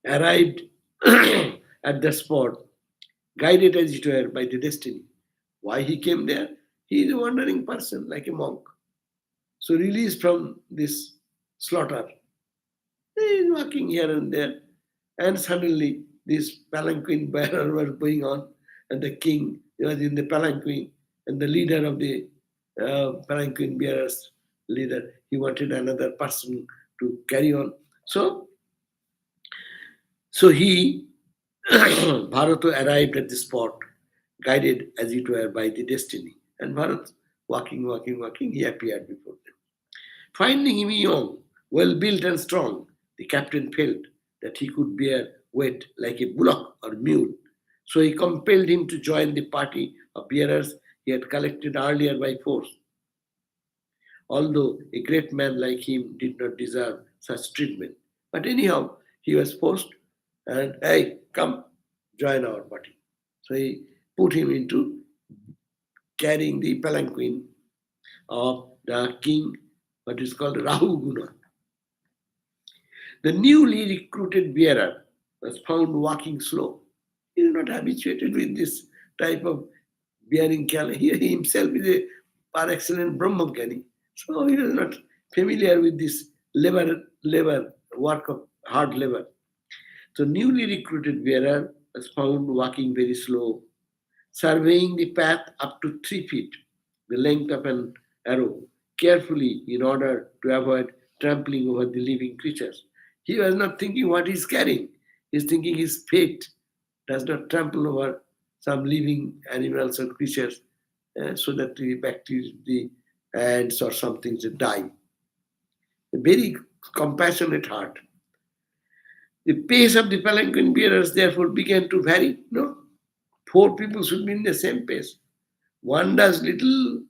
arrived at the spot, guided as it were by the destiny. Why he came there? He is a wandering person, like a monk. So released from this slaughter, he is walking here and there, and suddenly this palanquin bearer was going on, and the king was in the palanquin, and the leader of the palanquin bearers, leader, he wanted another person to carry on. So he, Bharata arrived at the spot, guided as it were by the destiny. And Bharat, walking, he appeared before them. Finding him young, well built and strong, the captain felt that he could bear weight like a bullock or mule. So he compelled him to join the party of bearers he had collected earlier by force. Although a great man like him did not deserve such treatment. But anyhow, he was forced and, hey, come, join our party. So he put him into carrying the palanquin of the king, what is called Rahuguna. The newly recruited bearer was found walking slow. He is not habituated with this type of bearing calendar. He himself is a par excellence Brahmagani. So he is not familiar with this labor, work of hard labor. So newly recruited bearer was found walking very slow, surveying the path up to 3 feet, the length of an arrow, carefully in order to avoid trampling over the living creatures. He was not thinking what he's carrying. He's thinking his fate does not trample over some living animals or creatures so that the bacteria, the ants or something to die. A very compassionate heart. The pace of the palanquin bearers therefore began to vary. No, 4 people should be in the same pace. One does little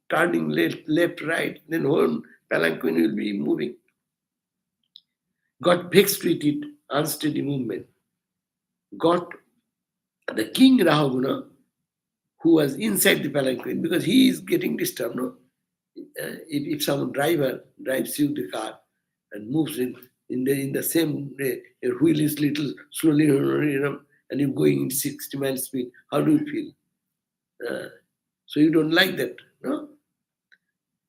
turning left, right, then whole palanquin will be moving. Got vexed with it, unsteady movement. Got the king Rahuguna, who was inside the palanquin, because he is getting disturbed. No? If some driver drives you the car and moves in the same way, your wheel is little slowly, and you're going in 60 miles speed, how do you feel? So you don't like that, no?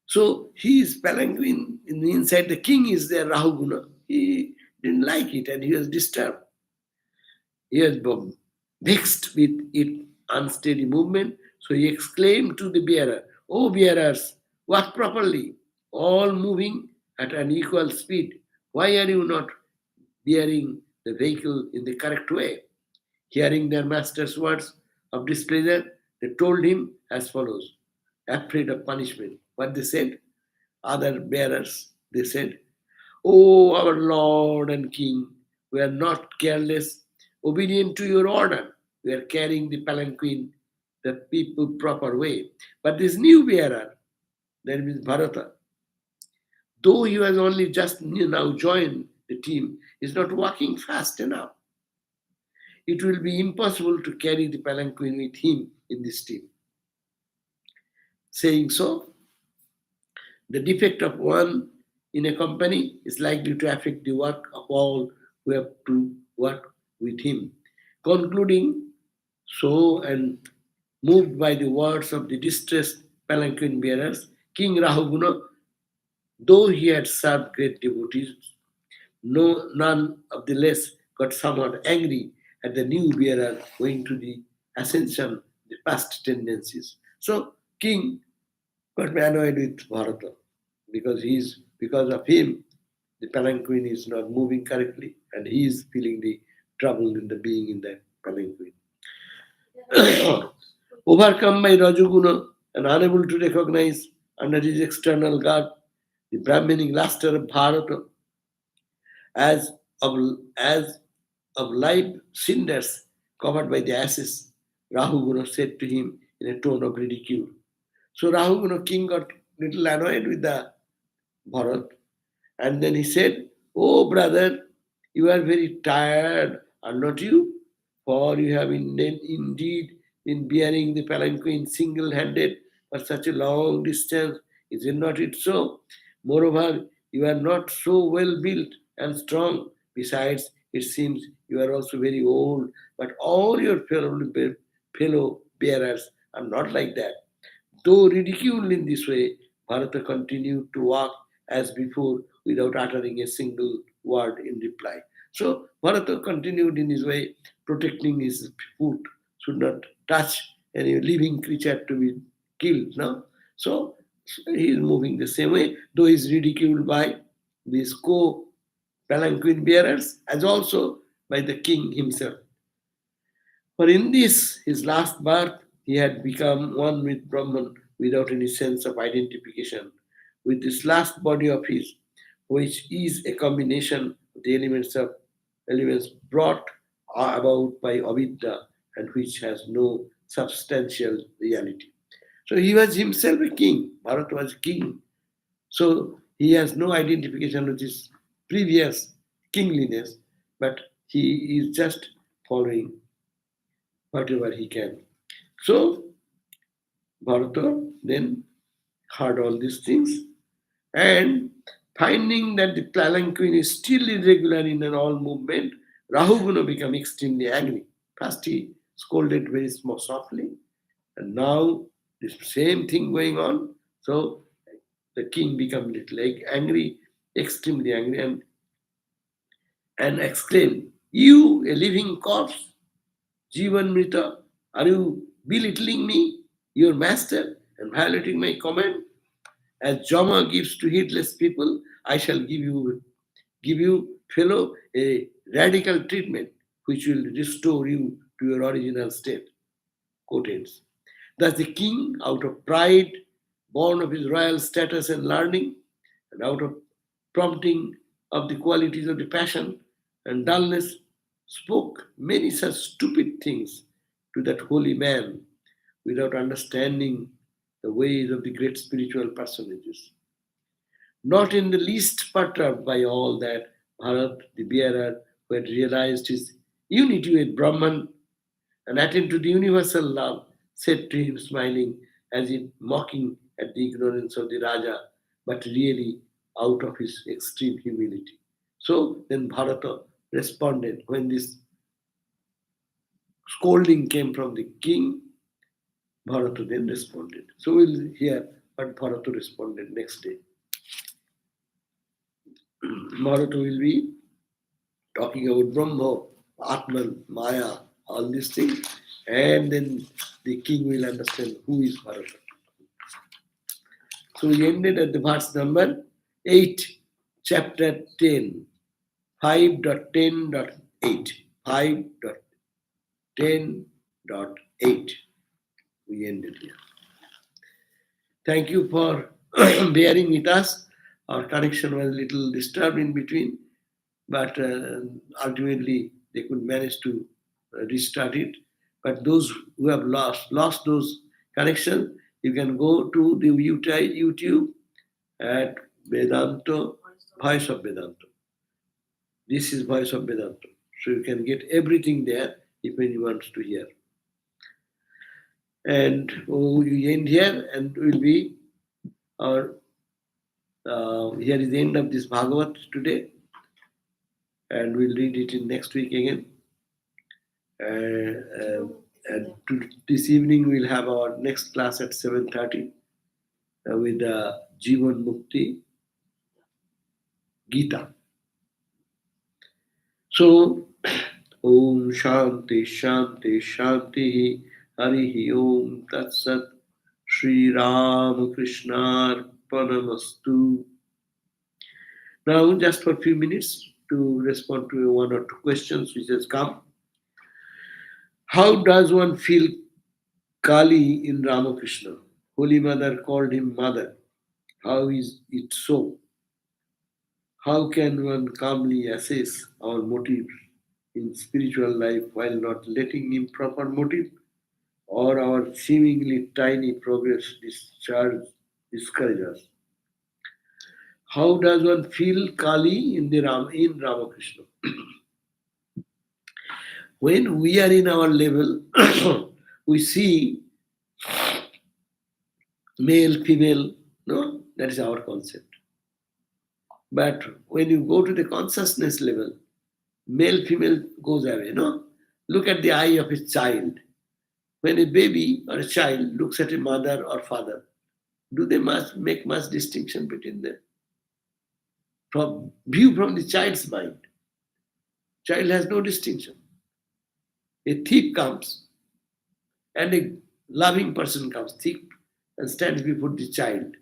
So he is palanquin inside the king is there, Rahuguna. He didn't like it and he was disturbed. He was vexed with its unsteady movement. So he exclaimed to the bearer, "Oh bearers, walk properly, all moving at an equal speed. Why are you not bearing the vehicle in the correct way?" Hearing their master's words of displeasure, they told him as follows, afraid of punishment. What they said? Other bearers, they said, "Oh, our Lord and King, we are not careless, obedient to your order. We are carrying the palanquin the people proper way. But this new bearer, that means Bharata, though he has only just now joined the team, is not walking fast enough. It will be impossible to carry the palanquin with him in this team." Saying so, the defect of one in a company is likely to affect the work of all who have to work with him. Concluding so and moved by the words of the distressed palanquin bearers, King Rahuguna, though he had served great devotees, none of the less got somewhat angry at the new bearer going to the ascension, the past tendencies. So king got annoyed with Bharata because of him the palanquin is not moving correctly and he is feeling the trouble in the being in the palanquin. Overcome by Rajaguna and unable to recognize under his external guard the Brahminic luster of Bharata as of live cinders covered by the ashes, Rahuguna said to him in a tone of ridicule. So Rahuguna king got little annoyed with the Bharat, and then he said, "Oh brother, you are very tired, are not you? For you have indeed been bearing the palanquin single-handed for such a long distance. Is it not it so? Moreover, you are not so well built and strong. Besides, it seems you are also very old. But all your fellow bearers are not like that." Though ridiculed in this way, Bharata continued to walk as before without uttering a single word in reply. So Bharata continued in his way, protecting his foot, should not touch any living creature to be killed. No? So he is moving the same way, though he is ridiculed by these co-palanquin bearers as also by the king himself. For in this, his last birth, he had become one with Brahman without any sense of identification with this last body of his, which is a combination of the elements brought about by Avidya and which has no substantial reality. So he was himself a king. Bharat was a king. So he has no identification with his previous kingliness, but he is just following whatever he can. So Bharata then heard all these things and finding that the palanquin is still irregular in an all movement, Rahuguna became extremely angry. First he scolded very softly, and now the same thing going on. So the king became little angry, extremely angry, and exclaimed, "You, a living corpse, Jivan Mrita, are you belittling me, your master, and violating my command? As Jama gives to heedless people, I shall give you, fellow, a radical treatment which will restore you to your original state." Quote ends. Thus the king, out of pride, born of his royal status and learning, and out of prompting of the qualities of the passion and dullness, spoke many such stupid things to that holy man without understanding the ways of the great spiritual personages. Not in the least perturbed by all that, Bharat, the bearer, who had realized his unity with Brahman and attained to the universal love, said to him, smiling as if mocking at the ignorance of the Raja, but really out of his extreme humility. So then Bharata responded when this scolding came from the king. Bharata then responded. So we'll hear what Bharata responded next day. Bharata will be talking about Brahma, Atman, Maya, all these things, and then the king will understand who is Bharata. So we ended at the verse number 8, chapter 10, 5.10.8. 5.10.8. We ended here. Thank you for bearing with us. Our connection was a little disturbed in between, but ultimately they could manage to restart it. But those who have lost those connections, you can go to the YouTube at Vedanta, Voice of Vedanta. This is Voice of Vedanta. So you can get everything there if anyone wants to hear. And we end here, and will be our here is the end of this Bhagavat today, and we'll read it in next week again. And this evening we'll have our next class at 7:30 with Jivan Mukti Gita. So, Om Shanti Shanti Shanti Harihi Om Tat Sat Sri Ramakrishna Arpanamastu. Now, just for a few minutes to respond to one or two questions which has come. How does one feel Kali in Ramakrishna? Holy Mother called him Mother. How is it so? How can one calmly assess our motives in spiritual life while not letting improper motive or our seemingly tiny progress discourage us. How does one feel Kali in Ramakrishna? When we are in our level, we see male, female, no, that is our concept. But when you go to the consciousness level, male, female goes away, no? Look at the eye of a child. When a baby or a child looks at a mother or father, do they must make much distinction between them? From view from the child's mind, child has no distinction. A thief comes and a loving person comes, thief, and stands before the child.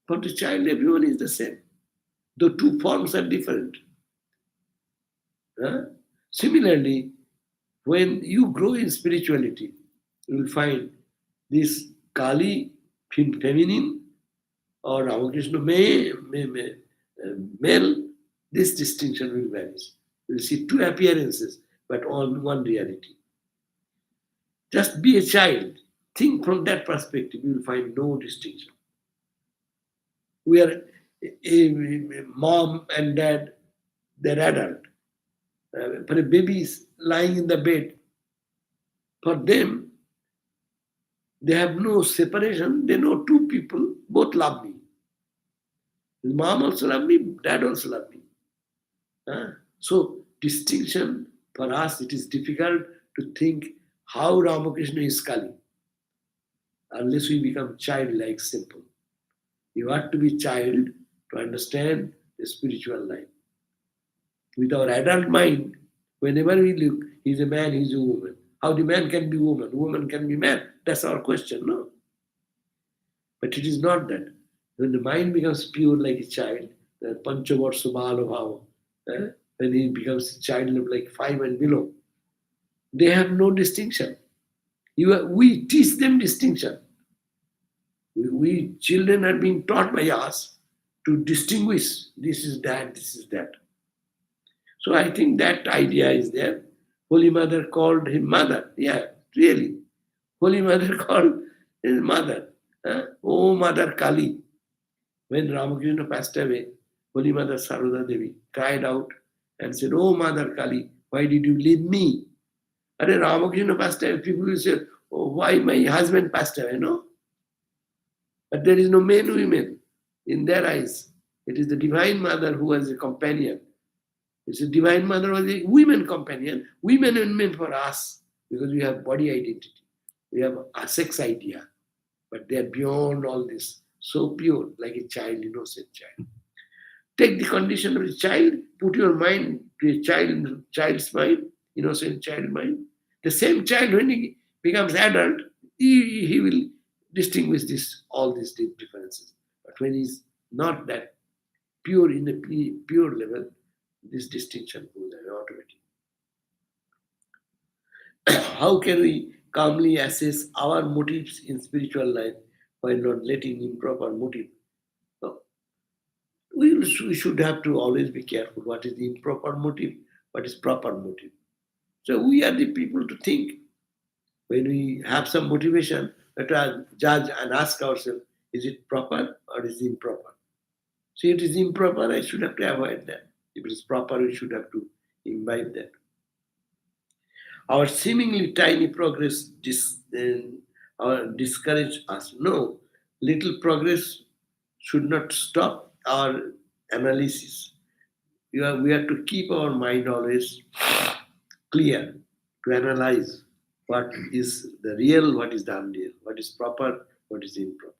For the child, everyone is the same. The two forms are different. Huh? Similarly, when you grow in spirituality, you will find this Kali feminine or Ramakrishna male, this distinction will vanish. You will see two appearances, but on one reality. Just be a child. Think from that perspective, you will find no distinction. We are a mom and dad, they're adult. For a baby is lying in the bed, for them, they have no separation. They know two people, both love me. Mom also love me, dad also love me. So distinction for us, it is difficult to think how Ramakrishna is Kali unless we become childlike simple. You have to be child to understand the spiritual life. With our adult mind, whenever we look, he's a man, he's a woman. How the man can be woman can be man. That's our question, no? But it is not that. When the mind becomes pure like a child, the Panchavarsha Bala when he becomes a child of like 5 and below, they have no distinction. We teach them distinction. We children are being taught by us to distinguish this is that, this is that. So I think that idea is there. Holy Mother called him mother. Yeah, really. Holy Mother called his mother. Oh, Mother Kali. When Ramakrishna passed away, Holy Mother Saroda Devi cried out and said, Oh, Mother Kali, why did you leave me? And Ramakrishna passed away, people will say, oh, why my husband passed away? No. But there is no men, women in their eyes. It is the Divine Mother who was a companion. It's a Divine Mother was a women companion, women and men for us, because we have body identity. We have a sex idea. But they are beyond all this. So pure, like a child, innocent child. Take the condition of a child, put your mind to a child's mind, innocent child mind. The same child, when he becomes adult, he will distinguish all these differences. But when he's not that pure in a pure level, this distinction goes away automatically. How can we calmly assess our motives in spiritual life while not letting improper motive? We should have to always be careful what is the improper motive, what is proper motive. So we are the people to think. When we have some motivation, we have to judge and ask ourselves, is it proper or is it improper? So if it is improper, I should have to avoid that. If it is proper, we should have to imbibe that. Our seemingly tiny progress discourage us. No, little progress should not stop our analysis. We have to keep our mind always clear to analyze what is the real, what is the unreal, what is proper, what is improper.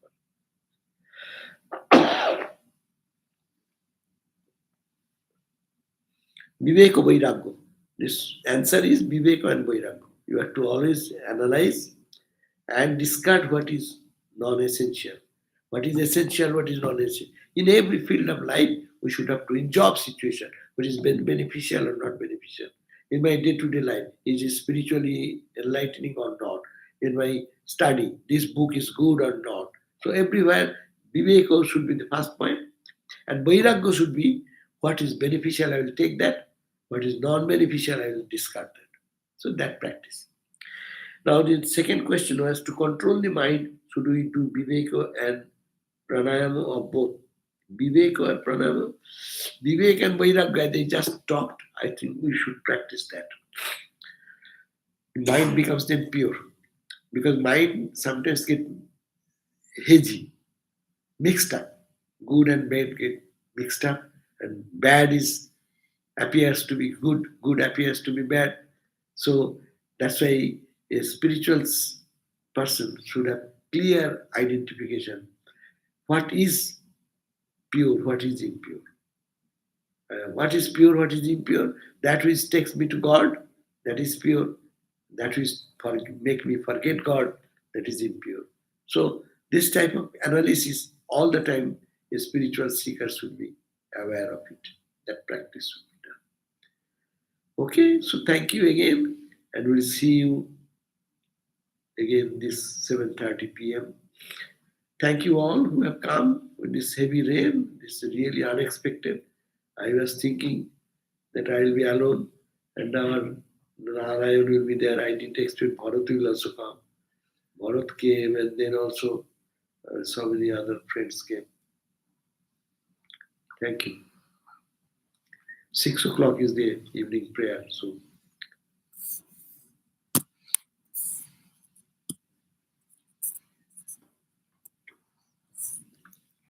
Viveka Vairagya. This answer is Viveka and Vairagya. You have to always analyze and discard what is non-essential. What is essential, what is non-essential. In every field of life, we should have to, in job situation, what is beneficial or not beneficial. In my day-to-day life, is it spiritually enlightening or not? In my study, this book is good or not? So everywhere, Viveka should be the first point. And Vairagya should be what is beneficial, I will take that. What is non-beneficial, I will discard that. So that practice. Now the second question was to control the mind, should we do viveka and pranayama or both? Viveka or pranayama? Vivek and Vairagya, they just talked. I think we should practice that. Mind becomes then pure. Because mind sometimes get hazy, mixed up. Good and bad get mixed up, and bad appears to be good, good appears to be bad. So that's why a spiritual person should have clear identification. What is pure, what is impure? What is pure, what is impure? That which takes me to God, that is pure. That which make me forget God, that is impure. So this type of analysis all the time a spiritual seeker should be aware of it. That practice should be done. Okay, so thank you again, and we'll see you again this 7:30 p.m. Thank you all who have come with this heavy rain. This is really unexpected. I was thinking that I will be alone and our Narayan will be there. I didn't expect Bharat will also come. Bharat came, and then also so many other friends came. Thank you. 6 o'clock is the evening prayer, so